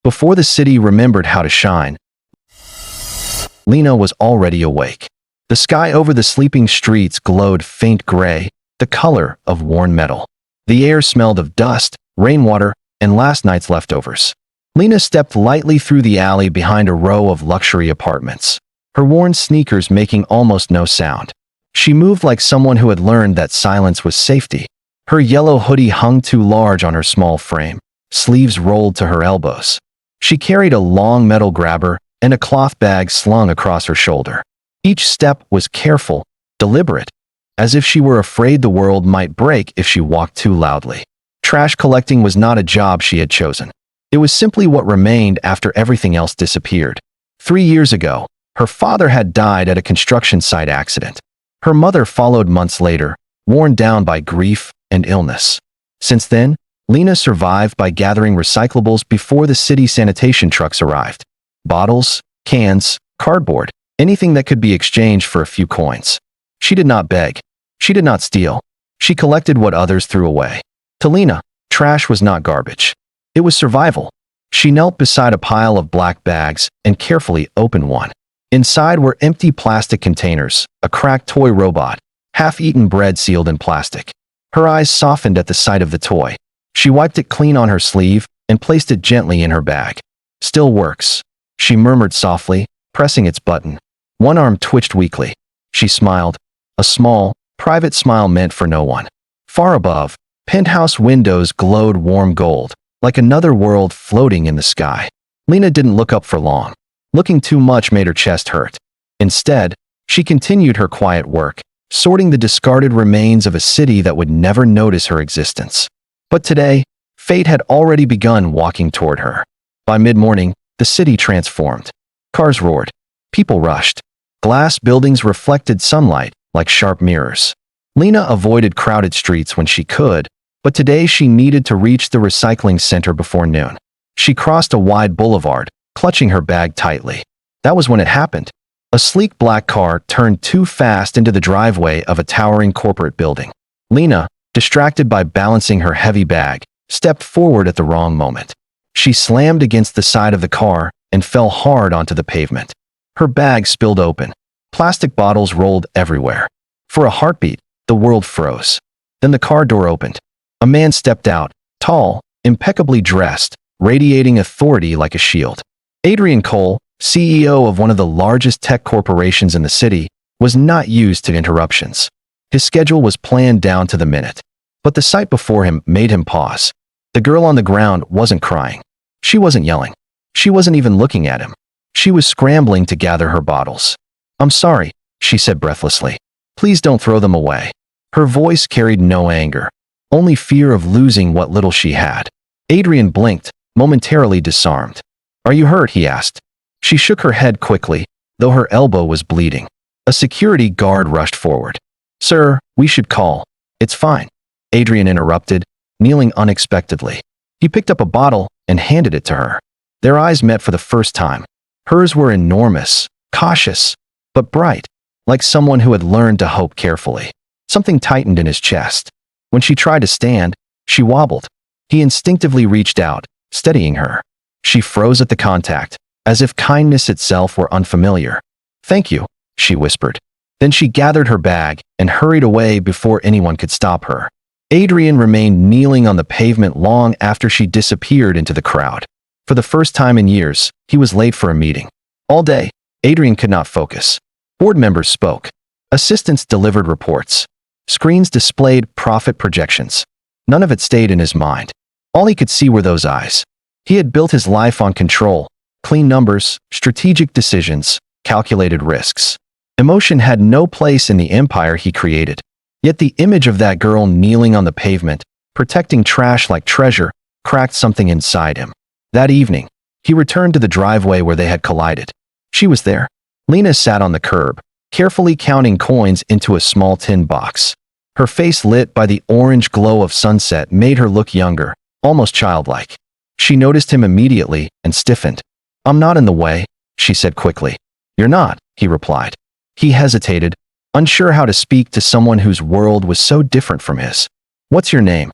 Before the city remembered how to shine, Lena was already awake. The sky over the sleeping streets glowed faint gray, the color of worn metal. The air smelled of dust, rainwater, and last night's leftovers. Lena stepped lightly through the alley behind a row of luxury apartments, her worn sneakers making almost no sound. She moved like someone who had learned that silence was safety. Her yellow hoodie hung too large on her small frame, sleeves rolled to her elbows. She carried a long metal grabber and a cloth bag slung across her shoulder. Each step was careful, deliberate, as if she were afraid the world might break if she walked too loudly. Trash collecting was not a job she had chosen. It was simply what remained after everything else disappeared. 3 years ago, her father had died at a construction site accident. Her mother followed months later, worn down by grief and illness. Since then, Lena survived by gathering recyclables before the city sanitation trucks arrived. Bottles, cans, cardboard, anything that could be exchanged for a few coins. She did not beg. She did not steal. She collected what others threw away. To Lena, trash was not garbage. It was survival. She knelt beside a pile of black bags and carefully opened one. Inside were empty plastic containers, a cracked toy robot, half-eaten bread sealed in plastic. Her eyes softened at the sight of the toy. She wiped it clean on her sleeve and placed it gently in her bag. Still works, she murmured softly, pressing its button. One arm twitched weakly. She smiled, a small, private smile meant for no one. Far above, penthouse windows glowed warm gold, like another world floating in the sky. Lena didn't look up for long. Looking too much made her chest hurt. Instead, she continued her quiet work, sorting the discarded remains of a city that would never notice her existence. But today, fate had already begun walking toward her. By mid-morning, the city transformed. Cars roared. People rushed. Glass buildings reflected sunlight like sharp mirrors. Lena avoided crowded streets when she could, but today she needed to reach the recycling center before noon. She crossed a wide boulevard, clutching her bag tightly. That was when it happened. A sleek black car turned too fast into the driveway of a towering corporate building. Lena, distracted by balancing her heavy bag, stepped forward at the wrong moment. She slammed against the side of the car and fell hard onto the pavement. Her bag spilled open. Plastic bottles rolled everywhere. For a heartbeat, the world froze. Then the car door opened. A man stepped out, tall, impeccably dressed, radiating authority like a shield. Adrian Cole, CEO of one of the largest tech corporations in the city, was not used to interruptions. His schedule was planned down to the minute. But the sight before him made him pause. The girl on the ground wasn't crying. She wasn't yelling. She wasn't even looking at him. She was scrambling to gather her bottles. "I'm sorry," she said breathlessly. "Please don't throw them away." Her voice carried no anger, only fear of losing what little she had. Adrian blinked, momentarily disarmed. "Are you hurt?" he asked. She shook her head quickly, though her elbow was bleeding. A security guard rushed forward. "Sir, we should call." "It's fine," Adrian interrupted, kneeling unexpectedly. He picked up a bottle and handed it to her. Their eyes met for the first time. Hers were enormous, cautious, but bright, like someone who had learned to hope carefully. Something tightened in his chest. When she tried to stand, she wobbled. He instinctively reached out, steadying her. She froze at the contact, as if kindness itself were unfamiliar. "Thank you," she whispered. Then she gathered her bag and hurried away before anyone could stop her. Adrian remained kneeling on the pavement long after she disappeared into the crowd. For the first time in years, he was late for a meeting. All day, Adrian could not focus. Board members spoke. Assistants delivered reports. Screens displayed profit projections. None of it stayed in his mind. All he could see were those eyes. He had built his life on control, clean numbers, strategic decisions, calculated risks. Emotion had no place in the empire he created. Yet the image of that girl kneeling on the pavement, protecting trash like treasure, cracked something inside him. That evening, he returned to the driveway where they had collided. She was there. Lena sat on the curb, carefully counting coins into a small tin box. Her face lit by the orange glow of sunset made her look younger, almost childlike. She noticed him immediately and stiffened. "I'm not in the way," she said quickly. "You're not," he replied. He hesitated, unsure how to speak to someone whose world was so different from his. "What's your name?"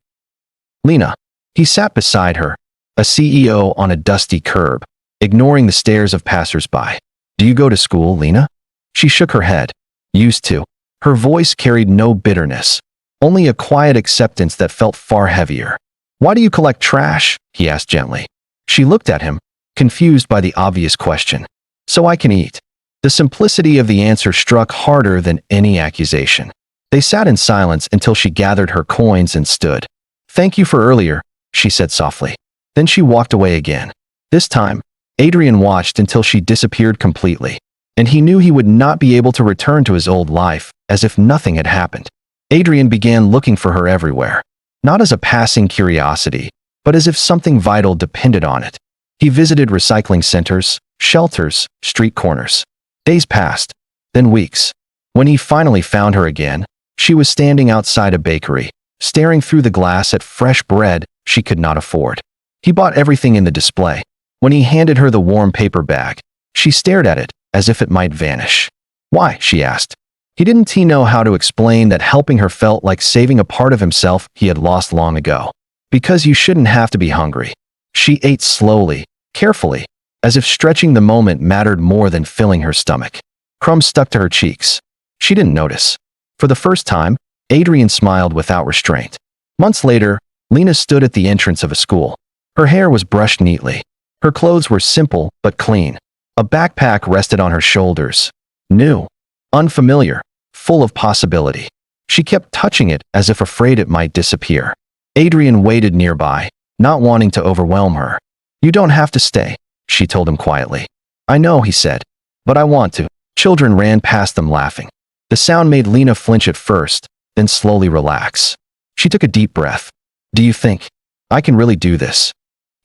"Lena." He sat beside her, a CEO on a dusty curb, ignoring the stares of passers-by. "Do you go to school, Lena?" She shook her head. "Used to." Her voice carried no bitterness, only a quiet acceptance that felt far heavier. "Why do you collect trash?" he asked gently. She looked at him, confused by the obvious question. "So I can eat." The simplicity of the answer struck harder than any accusation. They sat in silence until she gathered her coins and stood. "Thank you for earlier," she said softly. Then she walked away again. This time, Adrian watched until she disappeared completely, and he knew he would not be able to return to his old life, as if nothing had happened. Adrian began looking for her everywhere, not as a passing curiosity, but as if something vital depended on it. He visited recycling centers, shelters, street corners. Days passed, then weeks. When he finally found her again, she was standing outside a bakery, staring through the glass at fresh bread she could not afford. He bought everything in the display. When he handed her the warm paper bag, she stared at it as if it might vanish. "Why?" she asked. He didn't know how to explain that helping her felt like saving a part of himself he had lost long ago. "Because you shouldn't have to be hungry." She ate slowly, carefully, as if stretching the moment mattered more than filling her stomach. Crumbs stuck to her cheeks. She didn't notice. For the first time, Adrian smiled without restraint. Months later, Lena stood at the entrance of a school. Her hair was brushed neatly. Her clothes were simple but clean. A backpack rested on her shoulders. New, unfamiliar, full of possibility. She kept touching it as if afraid it might disappear. Adrian waited nearby, not wanting to overwhelm her. "You don't have to stay," she told him quietly. "I know," he said, "but I want to." Children ran past them laughing. The sound made Lena flinch at first, then slowly relax. She took a deep breath. "Do you think I can really do this?"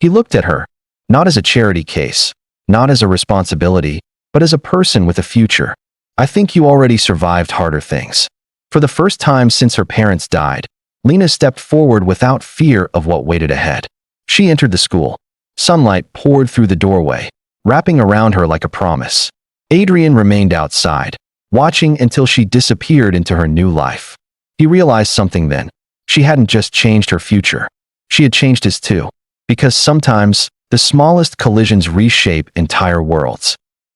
He looked at her, not as a charity case, not as a responsibility, but as a person with a future. "I think you already survived harder things." For the first time since her parents died, Lena stepped forward without fear of what waited ahead. She entered the school. Sunlight poured through the doorway, wrapping around her like a promise. Adrian remained outside, watching until she disappeared into her new life. He realized something then. She hadn't just changed her future. She had changed his too. Because sometimes, the smallest collisions reshape entire worlds.